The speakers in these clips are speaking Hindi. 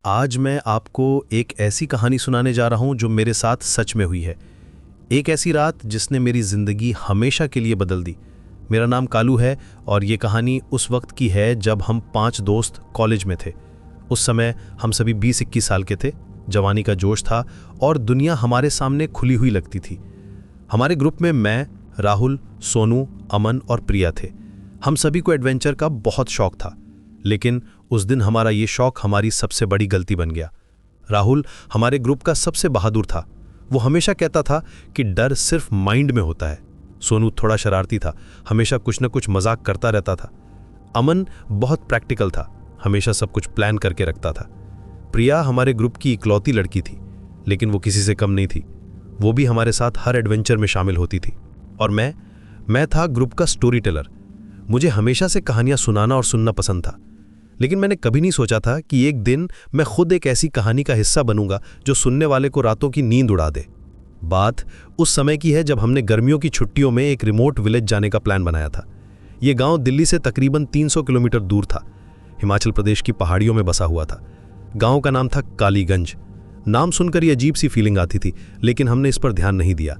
आज मैं आपको एक ऐसी कहानी सुनाने जा रहा हूं जो मेरे साथ सच में हुई है। एक ऐसी रात जिसने मेरी ज़िंदगी हमेशा के लिए बदल दी। मेरा नाम कालू है और ये कहानी उस वक्त की है जब हम 5 दोस्त कॉलेज में थे। उस समय हम सभी 20-21 साल के थे। जवानी का जोश था और दुनिया हमारे सामने खुली हुई लगती थी। हमारे ग्रुप में मैं, राहुल, सोनू, अमन और प्रिया थे। हम सभी को एडवेंचर का बहुत शौक था, लेकिन उस दिन हमारा ये शौक हमारी सबसे बड़ी गलती बन गया। राहुल हमारे ग्रुप का सबसे बहादुर था। वो हमेशा कहता था कि डर सिर्फ माइंड में होता है। सोनू थोड़ा शरारती था, हमेशा कुछ न कुछ मजाक करता रहता था। अमन बहुत प्रैक्टिकल था, हमेशा सब कुछ प्लान करके रखता था। प्रिया हमारे ग्रुप की इकलौती लड़की थी, लेकिन वो किसी से कम नहीं थी। वो भी हमारे साथ हर एडवेंचर में शामिल होती थी। और मैं था ग्रुप का स्टोरी टेलर। मुझे हमेशा से कहानियां सुनाना और सुनना पसंद था, लेकिन मैंने कभी नहीं सोचा था कि एक दिन मैं खुद एक ऐसी कहानी का हिस्सा बनूंगा जो सुनने वाले को रातों की नींद उड़ा दे। बात उस समय की है जब हमने गर्मियों की छुट्टियों में एक रिमोट विलेज जाने का प्लान बनाया था। यह गांव दिल्ली से तकरीबन 300 किलोमीटर दूर था। हिमाचल प्रदेश की पहाड़ियों में बसा हुआ था। गांव का नाम था कालीगंज। नाम सुनकर ये अजीब सी फीलिंग आती थी, लेकिन हमने इस पर ध्यान नहीं दिया।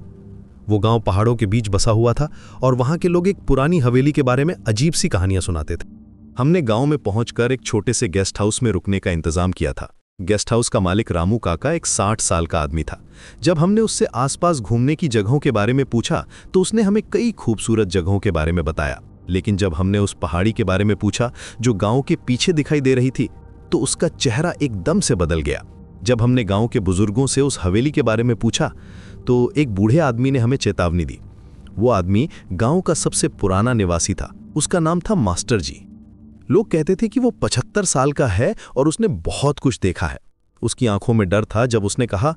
वो गांव पहाड़ों के बीच बसा हुआ था और वहां के लोग एक पुरानी हवेली के बारे में अजीब सी कहानियां सुनाते थे। हमने गांव में पहुंचकर एक छोटे से गेस्ट हाउस में रुकने का इंतजाम किया था। गेस्ट हाउस का मालिक रामू काका एक 60 साल का आदमी था। जब हमने उससे आसपास घूमने की जगहों के बारे में पूछा तो उसने हमें कई खूबसूरत जगहों के बारे में बताया, लेकिन जब हमने उस पहाड़ी के बारे में पूछा जो गांव के पीछे दिखाई दे रही थी, तो उसका चेहरा एकदम से बदल गया। जब हमने गांव के बुजुर्गों से उस हवेली के बारे में पूछा तो एक बूढ़े आदमी ने हमें चेतावनी दी। वो आदमी गांव का सबसे पुराना निवासी था। उसका नाम था मास्टर जी। लोग कहते थे कि वो 75 साल का है और उसने बहुत कुछ देखा है। उसकी आंखों में डर था जब उसने कहा,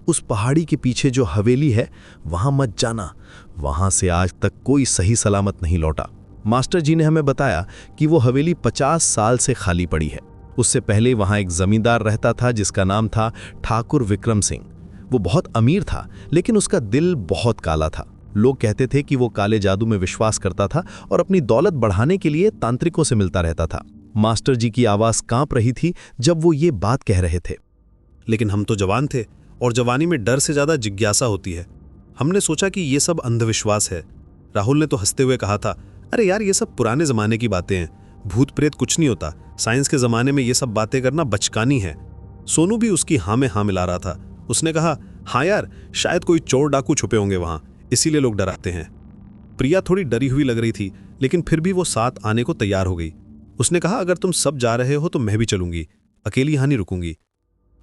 उस पहाड़ी के पीछे जो हवेली है वहां मत जाना, वहां से आज तक कोई सही सलामत नहीं लौटा। मास्टर जी ने हमें बताया कि वो हवेली 50 साल से खाली पड़ी है। उससे पहले वहां एक जमींदार रहता था जिसका नाम था ठाकुर विक्रम सिंह। वो बहुत अमीर था, लेकिन उसका दिल बहुत काला था। लोग कहते थे कि वो काले जादू में विश्वास करता था और अपनी दौलत बढ़ाने के लिए तांत्रिकों से मिलता रहता था। मास्टर जी की आवाज कांप रही थी जब वो ये बात कह रहे थे। लेकिन हम तो जवान थे और जवानी में डर से ज्यादा जिज्ञासा होती है। हमने सोचा कि ये सब अंधविश्वास है। राहुल ने तो हंसते हुए कहा था, अरे यार, ये सब पुराने जमाने की बातें हैं, भूत प्रेत कुछ नहीं होता। साइंस के जमाने में ये सब बातें करना बचकानी है। सोनू भी उसकी हाँ में हाँ मिला रहा था। उसने कहा, हाँ यार, शायद कोई चोर डाकू छुपे होंगे वहां, इसीलिए लोग डराते हैं। प्रिया थोड़ी डरी हुई लग रही थी, लेकिन फिर भी वो साथ आने को तैयार हो गई। उसने कहा, अगर तुम सब जा रहे हो तो मैं भी चलूंगी, अकेली यहां नहीं रुकूंगी।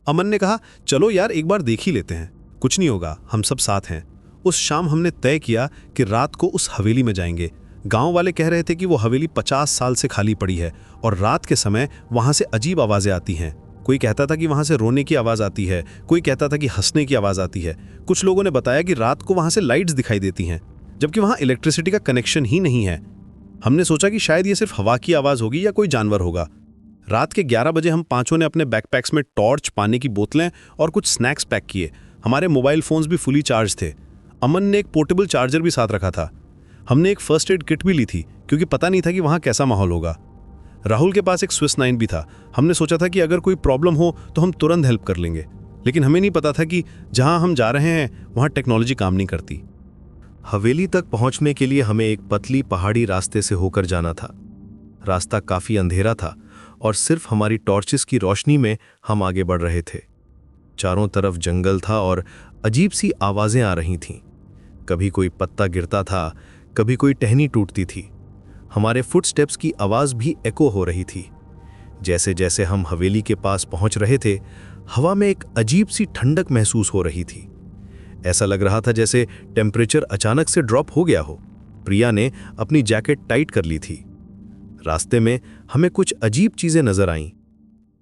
अमन ने कहा, चलो यार, एक बार देख ही लेते हैं, कुछ नहीं होगा, हम सब साथ हैं। उस शाम हमने तय किया कि रात को उस हवेली में जाएंगे। गांव वाले कह रहे थे कि वो हवेली 50 साल से खाली पड़ी है और रात के समय वहां से अजीब आवाजें आती हैं। कोई कहता था कि वहां से रोने की आवाज आती है, कोई कहता था कि हंसने की आवाज आती है। कुछ लोगों ने बताया कि रात को वहां से लाइट्स दिखाई देती हैं, जबकि वहां इलेक्ट्रिसिटी का कनेक्शन ही नहीं है। हमने सोचा कि शायद ये सिर्फ हवा की आवाज होगी या कोई जानवर होगा। रात के 11 बजे हम पांचों ने अपने बैकपैक्स में टॉर्च, पानी की बोतलें और कुछ स्नैक्स पैक किए। हमारे मोबाइल फोन्स भी फुली चार्ज थे। अमन ने एक पोर्टेबल चार्जर भी साथ रखा था। हमने एक फर्स्ट एड किट भी ली थी, क्योंकि पता नहीं था कि वहां कैसा माहौल होगा। राहुल के पास एक स्विस 9 भी था। हमने सोचा था कि अगर कोई प्रॉब्लम हो तो हम तुरंत हेल्प कर लेंगे, लेकिन हमें नहीं पता था कि जहां हम जा रहे हैं वहां टेक्नोलॉजी काम नहीं करती। हवेली तक पहुंचने के लिए हमें एक पतली पहाड़ी रास्ते से होकर जाना था। रास्ता काफी अंधेरा था और सिर्फ हमारी टॉर्चेस की रोशनी में हम आगे बढ़ रहे थे। चारों तरफ जंगल था और अजीब सी आवाजें आ रही थीं। कभी कोई पत्ता गिरता था, कभी कोई टहनी टूटती थी। हमारे फुटस्टेप्स की आवाज भी एको हो रही थी। जैसे जैसे हम हवेली के पास पहुंच रहे थे, हवा में एक अजीब सी ठंडक महसूस हो रही थी। ऐसा लग रहा था जैसे टेम्परेचर अचानक से ड्रॉप हो गया हो। प्रिया ने अपनी जैकेट टाइट कर ली थी। रास्ते में हमें कुछ अजीब चीजें नजर आईं।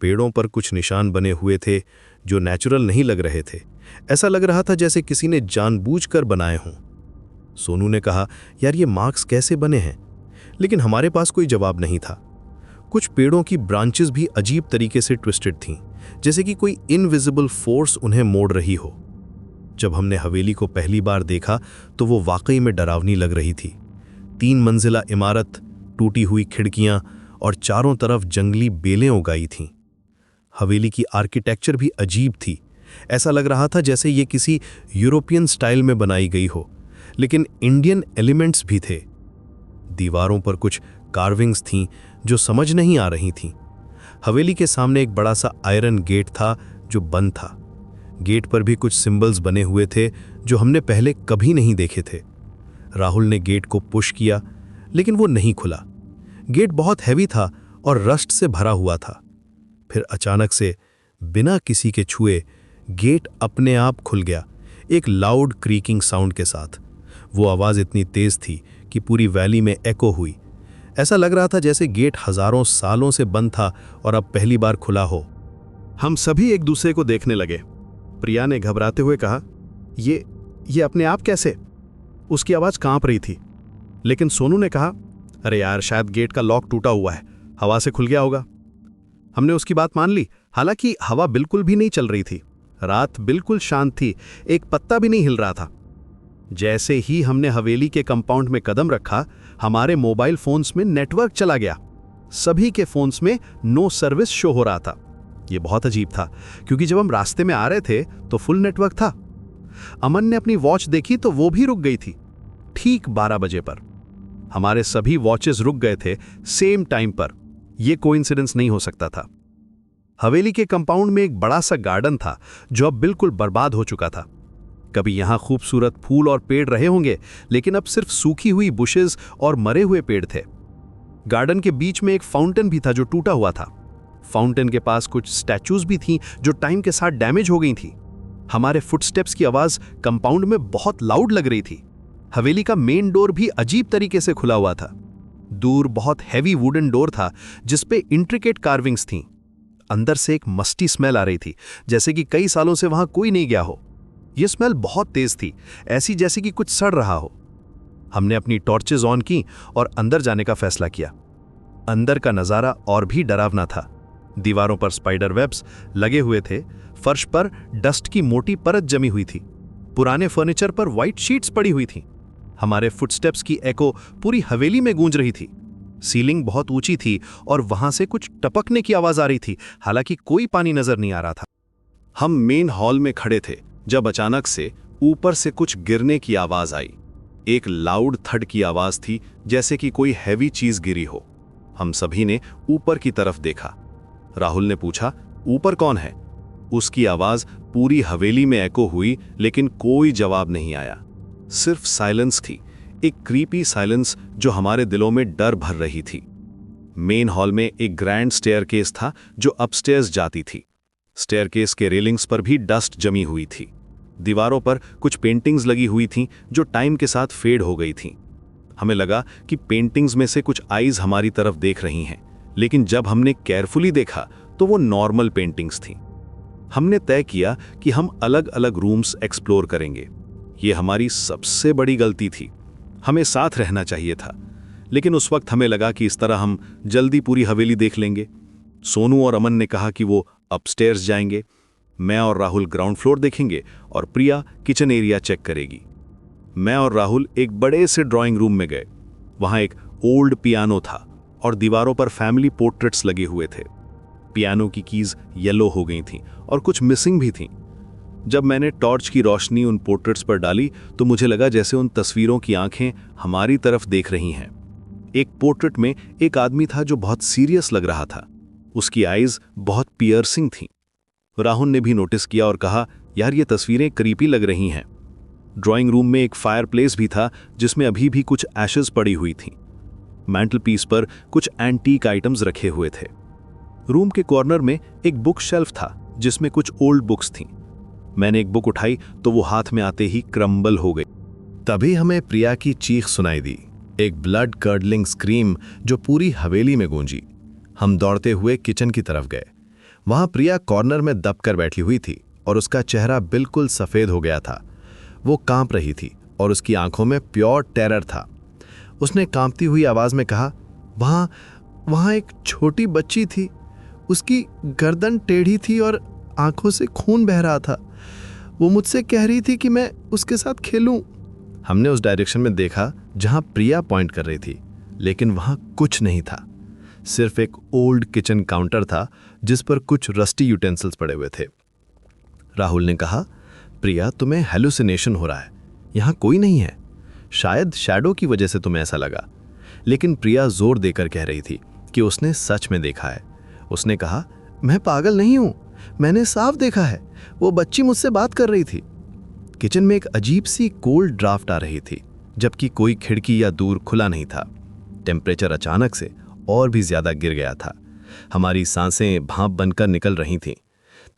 पेड़ों पर कुछ निशान बने हुए थे जो नेचुरल नहीं लग रहे थे। ऐसा लग रहा था जैसे किसी ने जानबूझकर बनाए हों। सोनू ने कहा, यार, ये मार्क्स कैसे बने हैं? लेकिन हमारे पास कोई जवाब नहीं था। कुछ पेड़ों की ब्रांचेस भी अजीब तरीके से ट्विस्टेड थीं, जैसे कि कोई इनविजिबल फोर्स उन्हें मोड़ रही हो। जब हमने हवेली को पहली बार देखा तो वो वाकई में डरावनी लग रही थी। 3 मंजिला इमारत, टूटी हुई खिड़कियां और चारों तरफ जंगली बेलें उगाई थीं। हवेली की आर्किटेक्चर भी अजीब थी। ऐसा लग रहा था जैसे ये किसी यूरोपियन स्टाइल में बनाई गई हो, लेकिन इंडियन एलिमेंट्स भी थे। दीवारों पर कुछ कार्विंग्स थीं जो समझ नहीं आ रही थीं। हवेली के सामने एक बड़ा सा आयरन गेट था जो बंद था। गेट पर भी कुछ सिंबल्स बने हुए थे जो हमने पहले कभी नहीं देखे थे। राहुल ने गेट को पुश किया, लेकिन वो नहीं खुला। गेट बहुत हैवी था और रस्ट से भरा हुआ था। फिर अचानक से, बिना किसी के छुए, गेट अपने आप खुल गया, एक लाउड क्रीकिंग साउंड के साथ। वो आवाज़ इतनी तेज थी कि पूरी वैली में एको हुई। ऐसा लग रहा था जैसे गेट हजारों सालों से बंद था और अब पहली बार खुला हो। हम सभी एक दूसरे को देखने लगे। प्रिया ने घबराते हुए कहा, ये अपने आप कैसे? उसकी आवाज़ कांप रही थी। लेकिन सोनू ने कहा, अरे यार, शायद गेट का लॉक टूटा हुआ है, हवा से खुल गया होगा। हमने उसकी बात मान ली। हालांकि हवा बिल्कुल भी नहीं चल रही थी। रात बिल्कुल शांत थी, एक पत्ता भी नहीं हिल रहा था। जैसे ही हमने हवेली के कंपाउंड में कदम रखा, हमारे मोबाइल फोन्स में नेटवर्क चला गया। सभी के फोन्स में नो सर्विस शो हो रहा था। यह बहुत अजीब था, क्योंकि जब हम रास्ते में आ रहे थे तो फुल नेटवर्क था। अमन ने अपनी वॉच देखी तो वो भी रुक गई थी, ठीक 12 बजे पर। हमारे सभी वॉचेस रुक गए थे सेम टाइम पर। यह कोइंसिडेंस नहीं हो सकता था। हवेली के कंपाउंड में एक बड़ा सा गार्डन था जो अब बिल्कुल बर्बाद हो चुका था। कभी यहां खूबसूरत फूल और पेड़ रहे होंगे, लेकिन अब सिर्फ सूखी हुई बुशेस और मरे हुए पेड़ थे। गार्डन के बीच में एक फाउंटेन भी था जो टूटा हुआ था। फाउंटेन के पास कुछ स्टैचूज भी थीं जो टाइम के साथ डैमेज हो गई थी। हमारे फुटस्टेप्स की आवाज कंपाउंड में बहुत लाउड लग रही थी। हवेली का मेन डोर भी अजीब तरीके से खुला हुआ था। दूर बहुत हैवी वुडन डोर था जिस पे इंट्रिकेट कार्विंग्स थीं। अंदर से एक मस्टी स्मेल आ रही थी, जैसे कि कई सालों से वहां कोई नहीं गया हो। यह स्मेल बहुत तेज थी, ऐसी जैसे कि कुछ सड़ रहा हो। हमने अपनी टॉर्चेज ऑन की और अंदर जाने का फैसला किया। अंदर का नजारा और भी डरावना था। दीवारों पर स्पाइडर वेब्स लगे हुए थे, फर्श पर डस्ट की मोटी परत जमी हुई थी, पुराने फर्नीचर पर व्हाइट शीट्स पड़ी हुई थी। हमारे फुटस्टेप्स की एको पूरी हवेली में गूंज रही थी। सीलिंग बहुत ऊंची थी और वहां से कुछ टपकने की आवाज आ रही थी, हालांकि कोई पानी नजर नहीं आ रहा था। हम मेन हॉल में खड़े थे जब अचानक से ऊपर से कुछ गिरने की आवाज आई। एक लाउड थड की आवाज थी, जैसे कि कोई हैवी चीज गिरी हो। हम सभी ने ऊपर की तरफ देखा। राहुल ने पूछा, ऊपर कौन है? उसकी आवाज पूरी हवेली में एको हुई, लेकिन कोई जवाब नहीं आया। सिर्फ साइलेंस थी, एक क्रीपी साइलेंस जो हमारे दिलों में डर भर रही थी। मेन हॉल में एक ग्रैंड स्टेयरकेस था जो अपस्टेयर्स जाती थी। स्टेयरकेस के रेलिंग्स पर भी डस्ट जमी हुई थी। दीवारों पर कुछ पेंटिंग्स लगी हुई थीं जो टाइम के साथ फेड हो गई थीं। हमें लगा कि पेंटिंग्स में से कुछ आईज हमारी तरफ देख रही हैं, लेकिन जब हमने केयरफुली देखा तो वो नॉर्मल पेंटिंग्स थीं। हमने तय किया कि हम अलग अलग रूम्स एक्सप्लोर करेंगे। ये हमारी सबसे बड़ी गलती थी। हमें साथ रहना चाहिए था, लेकिन उस वक्त हमें लगा कि इस तरह हम जल्दी पूरी हवेली देख लेंगे। सोनू और अमन ने कहा कि वो अपस्टेयर्स जाएंगे, मैं और राहुल ग्राउंड फ्लोर देखेंगे और प्रिया किचन एरिया चेक करेगी। मैं और राहुल एक बड़े से ड्राइंग रूम में गए। वहां एक ओल्ड पियानो था और दीवारों पर फैमिली पोर्ट्रेट्स लगे हुए थे। पियानो की कीज येलो हो गई थीं और कुछ मिसिंग भी थीं। जब मैंने टॉर्च की रोशनी उन पोर्ट्रेट्स पर डाली तो मुझे लगा जैसे उन तस्वीरों की आंखें हमारी तरफ देख रही हैं। एक पोर्ट्रेट में एक आदमी था जो बहुत सीरियस लग रहा था। उसकी आईज बहुत पियर्सिंग थीं। राहुल ने भी नोटिस किया और कहा, यार ये तस्वीरें क्रीपी लग रही हैं। ड्राइंग रूम में एक फायरप्लेस भी था जिसमें अभी भी कुछ एशेस पड़ी हुई थीं। मैंटलपीस पर कुछ एंटीक आइटम्स रखे हुए थे। रूम के कॉर्नर में एक बुक शेल्फ था जिसमें कुछ ओल्ड बुक्स थीं। मैंने एक बुक उठाई तो वो हाथ में आते ही क्रम्बल हो गई। तभी हमें प्रिया की चीख सुनाई दी, एक ब्लड कर्डलिंग स्क्रीम जो पूरी हवेली में गूंजी। हम दौड़ते हुए किचन की तरफ गए। वहां प्रिया कॉर्नर में दबकर बैठी हुई थी और उसका चेहरा बिल्कुल सफेद हो गया था। वो कांप रही थी और उसकी आंखों में प्योर टेरर था। उसने कांपती हुई आवाज में कहा, वहां एक छोटी बच्ची थी। उसकी गर्दन टेढ़ी थी और आंखों से खून बह रहा था। वो मुझसे कह रही थी कि मैं उसके साथ खेलूं। हमने उस डायरेक्शन में देखा जहां प्रिया पॉइंट कर रही थी, लेकिन वहां कुछ नहीं था। सिर्फ एक ओल्ड किचन काउंटर था जिस पर कुछ रस्टी यूटेंसिल्स पड़े हुए थे। राहुल ने कहा, प्रिया, तुम्हें हेलुसिनेशन हो रहा है, यहाँ कोई नहीं है, शायद शैडो की वजह से तुम्हें ऐसा लगा। लेकिन प्रिया जोर देकर कह रही थी कि उसने सच में देखा है। उसने कहा, मैं पागल नहीं हूं, मैंने साफ देखा है, वो बच्ची मुझसे बात कर रही थी। किचन में एक अजीब सी कोल्ड ड्राफ्ट आ रही थी, जबकि कोई खिड़की या दूर खुला नहीं था। टेम्परेचर अचानक से और भी ज्यादा गिर गया था। हमारी सांसें भाप बनकर निकल रही थीं।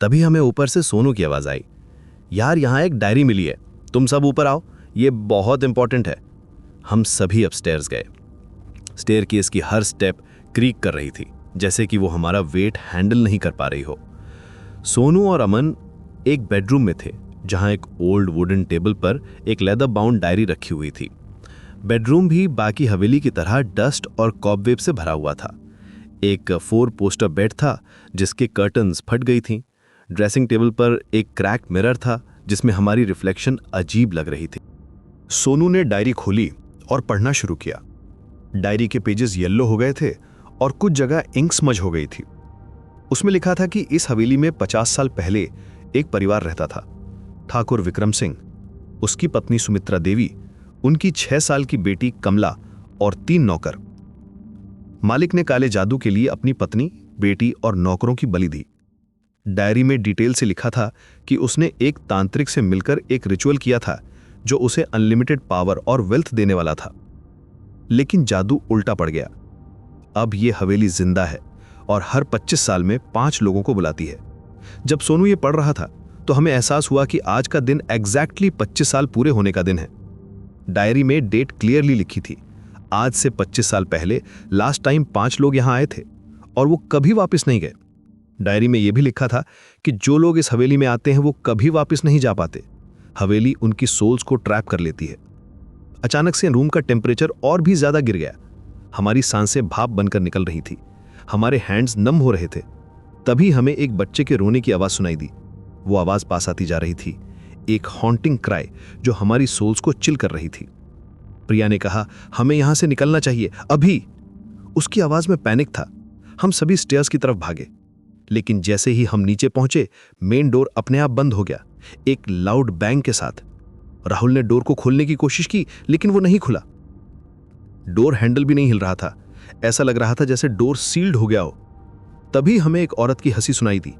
तभी हमें ऊपर से सोनू की आवाज आई, यार यहाँ एक डायरी मिली है, तुम सब ऊपर आओ, ये बहुत इंपॉर्टेंट है। हम सभी अपस्टेयर्स गए। स्टेयरकेस की हर स्टेप क्रीक कर रही थी, जैसे कि वो हमारा वेट हैंडल नहीं कर पा रही हो। सोनू और अमन एक बेडरूम में थे, जहां एक ओल्ड वुडन टेबल पर एक लेदर बाउंड डायरी रखी हुई थी। बेडरूम भी बाकी हवेली की तरह डस्ट और कॉबवेब से भरा हुआ था। एक 4 पोस्टर बेड था जिसके कर्टन्स फट गई थीं। ड्रेसिंग टेबल पर एक क्रैक्ड मिरर था जिसमें हमारी रिफ्लेक्शन अजीब लग रही थी। सोनू ने डायरी खोली और पढ़ना शुरू किया। डायरी के पेजेस येलो हो गए थे और कुछ जगह इंक स्मज हो गई थी। उसमें लिखा था कि इस हवेली में 50 साल पहले एक परिवार रहता था। ठाकुर विक्रम सिंह, उसकी पत्नी सुमित्रा देवी, उनकी 6 साल की बेटी कमला और 3 नौकर। मालिक ने काले जादू के लिए अपनी पत्नी, बेटी और नौकरों की बलि दी। डायरी में डिटेल से लिखा था कि उसने एक तांत्रिक से मिलकर एक रिचुअल किया था जो उसे अनलिमिटेड पावर और वेल्थ देने वाला था। लेकिन जादू उल्टा पड़ गया। अब यह हवेली जिंदा है और हर 25 साल में 5 लोगों को बुलाती है। जब सोनू ये पढ़ रहा था तो हमें एहसास हुआ कि आज का दिन एग्जैक्टली 25 साल पूरे होने का दिन है। डायरी में डेट क्लियरली लिखी थी। आज से 25 साल पहले लास्ट टाइम 5 लोग यहां आए थे और वो कभी वापस नहीं गए। डायरी में यह भी लिखा था कि जो लोग इस हवेली में आते हैं वो कभी वापस नहीं जा पाते। हवेली उनकी सोल्स को ट्रैप कर लेती है। अचानक से रूम का टेम्परेचर और भी ज्यादा गिर गया। हमारी सांसें भाप बनकर निकल रही थी। हमारे हैंड्स नम हो रहे थे। तभी हमें एक बच्चे के रोने की आवाज सुनाई दी। वो आवाज पास आती जा रही थी, एक हॉन्टिंग क्राई जो हमारी सोल्स को चिल कर रही थी। प्रिया ने कहा, हमें यहां से निकलना चाहिए अभी। उसकी आवाज में पैनिक था। हम सभी स्टेयर्स की तरफ भागे, लेकिन जैसे ही हम नीचे पहुंचे मेन डोर अपने आप बंद हो गया, एक लाउड बैंग के साथ। राहुल ने डोर को खोलने की कोशिश की, लेकिन वो नहीं खुला। डोर हैंडल भी नहीं हिल रहा था। ऐसा लग रहा था जैसे डोर सील्ड हो गया हो। तभी हमें एक औरत की हंसी सुनाई दी,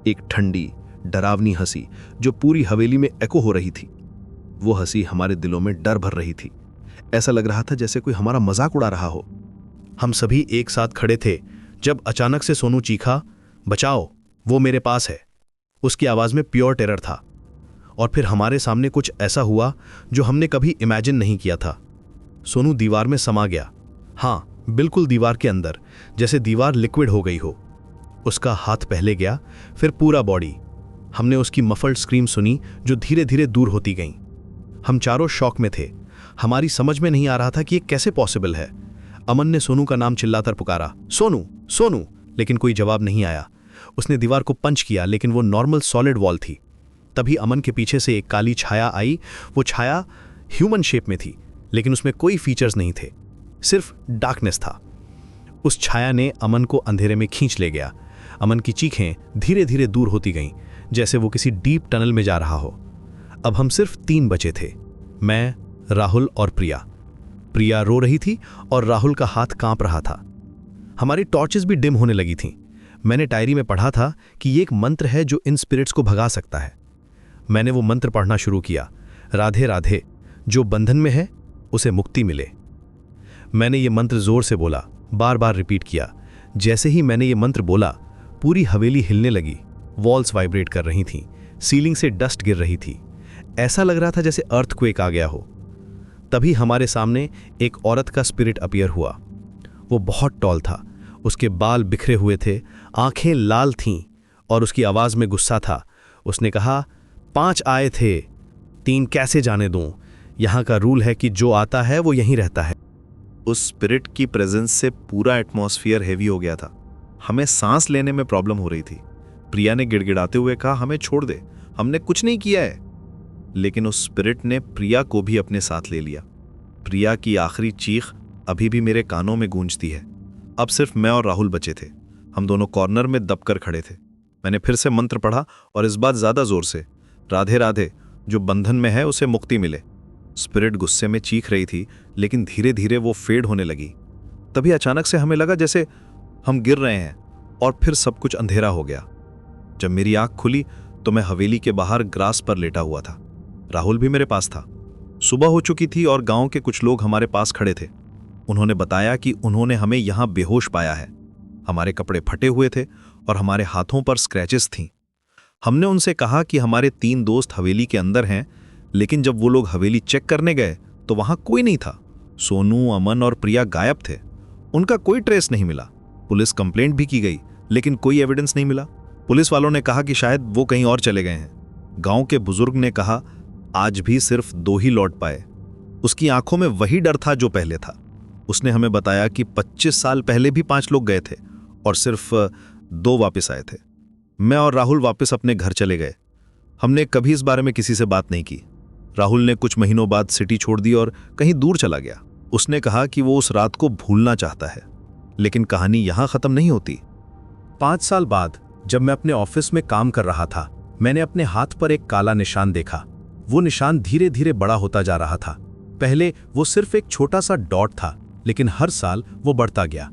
एक ठंडी डरावनी हंसी जो पूरी हवेली में एको हो रही थी। वो हंसी हमारे दिलों में डर भर रही थी। ऐसा लग रहा था जैसे कोई हमारा मजाक उड़ा रहा हो। हम सभी एक साथ खड़े थे जब अचानक से सोनू चीखा, बचाओ, वो मेरे पास है। उसकी आवाज में प्योर टेरर था। और फिर हमारे सामने कुछ ऐसा हुआ जो हमने कभी इमेजिन नहीं किया था। सोनू दीवार में समा गया। हाँ, बिल्कुल दीवार के अंदर, जैसे दीवार लिक्विड हो गई हो। उसका हाथ पहले गया, फिर पूरा बॉडी। हमने उसकी मफल्ड स्क्रीम सुनी जो धीरे धीरे दूर होती गई। हम चारों शॉक में थे। हमारी समझ में नहीं आ रहा था कि ये कैसे पॉसिबल है। अमन ने सोनू का नाम चिल्लाकर पुकारा, सोनू सोनू, लेकिन कोई जवाब नहीं आया। उसने दीवार को पंच किया, लेकिन वो नॉर्मल सॉलिड वॉल थी। तभी अमन के पीछे से एक काली छाया आई। वो छाया ह्यूमन शेप में थी, लेकिन उसमें कोई फीचर्स नहीं थे, सिर्फ डार्कनेस था। उस छाया ने अमन को अंधेरे में खींच ले गया। अमन की चीखें धीरे धीरे दूर होती गईं, जैसे वो किसी डीप टनल में जा रहा हो। अब हम सिर्फ 3 बचे थे, मैं, राहुल और प्रिया। प्रिया रो रही थी और राहुल का हाथ कांप रहा था। हमारी टॉर्चेस भी डिम होने लगी थीं। मैंने डायरी में पढ़ा था कि ये एक मंत्र है जो इन स्पिरिट्स को भगा सकता है। मैंने वो मंत्र पढ़ना शुरू किया, राधे राधे, जो बंधन में है उसे मुक्ति मिले। मैंने ये मंत्र जोर से बोला, बार बार रिपीट किया। जैसे ही मैंने ये मंत्र बोला, पूरी हवेली हिलने लगी। वॉल्स वाइब्रेट कर रही थीं, सीलिंग से डस्ट गिर रही थी। ऐसा लग रहा था जैसे अर्थक्वेक आ गया हो। तभी हमारे सामने एक औरत का स्पिरिट अपीयर हुआ। वो बहुत टॉल था, उसके बाल बिखरे हुए थे, आंखें लाल थीं और उसकी आवाज में गुस्सा था। उसने कहा, 5 आए थे, 3 कैसे जाने दूं? यहां का रूल है कि जो आता है वो यहीं रहता है। उस स्पिरिट की प्रेजेंस से पूरा एटमॉस्फेयर हेवी हो गया था। हमें सांस लेने में प्रॉब्लम हो रही थी। प्रिया ने गिड़गिड़ाते हुए कहा, हमें छोड़ दे, हमने कुछ नहीं किया है। लेकिन उस स्पिरिट ने प्रिया को भी अपने साथ ले लिया। प्रिया की आखिरी चीख अभी भी मेरे कानों में गूंजती है, अब सिर्फ मैं और राहुल बचे थे। हम दोनों कॉर्नर में दबकर खड़े थे। मैंने फिर से मंत्र पढ़ा और इस बात ज्यादा जोर से, राधे राधे, जो बंधन में है उसे मुक्ति मिले। स्पिरिट गुस्से में चीख रही थी, लेकिन धीरे धीरे वो फेड होने लगी। तभी अचानक से हमें लगा जैसे हम गिर रहे हैं और फिर सब कुछ अंधेरा हो गया। जब मेरी आंख खुली तो मैं हवेली के बाहर ग्रास पर लेटा हुआ था। राहुल भी मेरे पास था। सुबह हो चुकी थी और गांव के कुछ लोग हमारे पास खड़े थे। उन्होंने बताया कि उन्होंने हमें यहां बेहोश पाया है। हमारे कपड़े फटे हुए थे और हमारे हाथों पर स्क्रैचेस थीं। हमने उनसे कहा कि हमारे 3 दोस्त हवेली के अंदर हैं, लेकिन जब वो लोग हवेली चेक करने गए तो वहां कोई नहीं था। सोनू, अमन और प्रिया गायब थे। उनका कोई ट्रेस नहीं मिला। पुलिस कंप्लेंट भी की गई, लेकिन कोई एविडेंस नहीं मिला। पुलिस वालों ने कहा कि शायद वो कहीं और चले गए हैं। गांव के बुजुर्ग ने कहा आज भी सिर्फ 2 ही लौट पाए। उसकी आंखों में वही डर था जो पहले था। उसने हमें बताया कि 25 साल पहले भी 5 लोग गए थे और सिर्फ 2 वापस आए थे। मैं और राहुल वापस अपने घर चले गए। हमने कभी इस बारे में किसी से बात नहीं की। राहुल ने कुछ महीनों बाद सिटी छोड़ दी और कहीं दूर चला गया। उसने कहा कि वो उस रात को भूलना चाहता है, लेकिन कहानी यहां खत्म नहीं होती। 5 साल बाद जब मैं अपने ऑफिस में काम कर रहा था, मैंने अपने हाथ पर एक काला निशान देखा। वो निशान धीरे धीरे बड़ा होता जा रहा था। पहले वो सिर्फ एक छोटा सा डॉट था, लेकिन हर साल वो बढ़ता गया।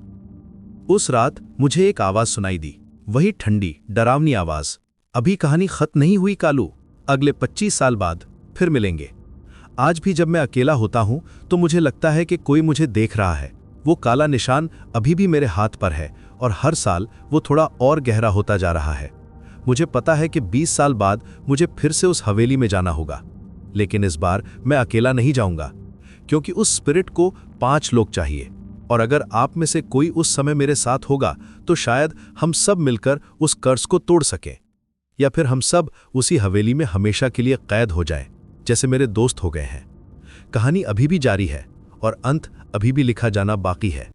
उस रात मुझे एक आवाज सुनाई दी, वही ठंडी, डरावनी आवाज, अभी कहानी खत्म नहीं हुई कालू, अगले 25 साल बाद फिर मिलेंगे। आज भी जब मैं अकेला होता हूं तो मुझे लगता है कि कोई मुझे देख रहा है। वो काला निशान अभी भी मेरे हाथ पर है और हर साल वो थोड़ा और गहरा होता जा रहा है। मुझे पता है कि 20 साल बाद मुझे फिर से उस हवेली में जाना होगा, लेकिन इस बार मैं अकेला नहीं जाऊंगा, क्योंकि उस स्पिरिट को 5 लोग चाहिए। और अगर आप में से कोई उस समय मेरे साथ होगा तो शायद हम सब मिलकर उस कर्ज को तोड़ सकें, या फिर हम सब उसी हवेली में हमेशा के लिए कैद हो जाएं, जैसे मेरे दोस्त हो गए हैं। कहानी अभी भी जारी है और अंत अभी भी लिखा जाना बाकी है।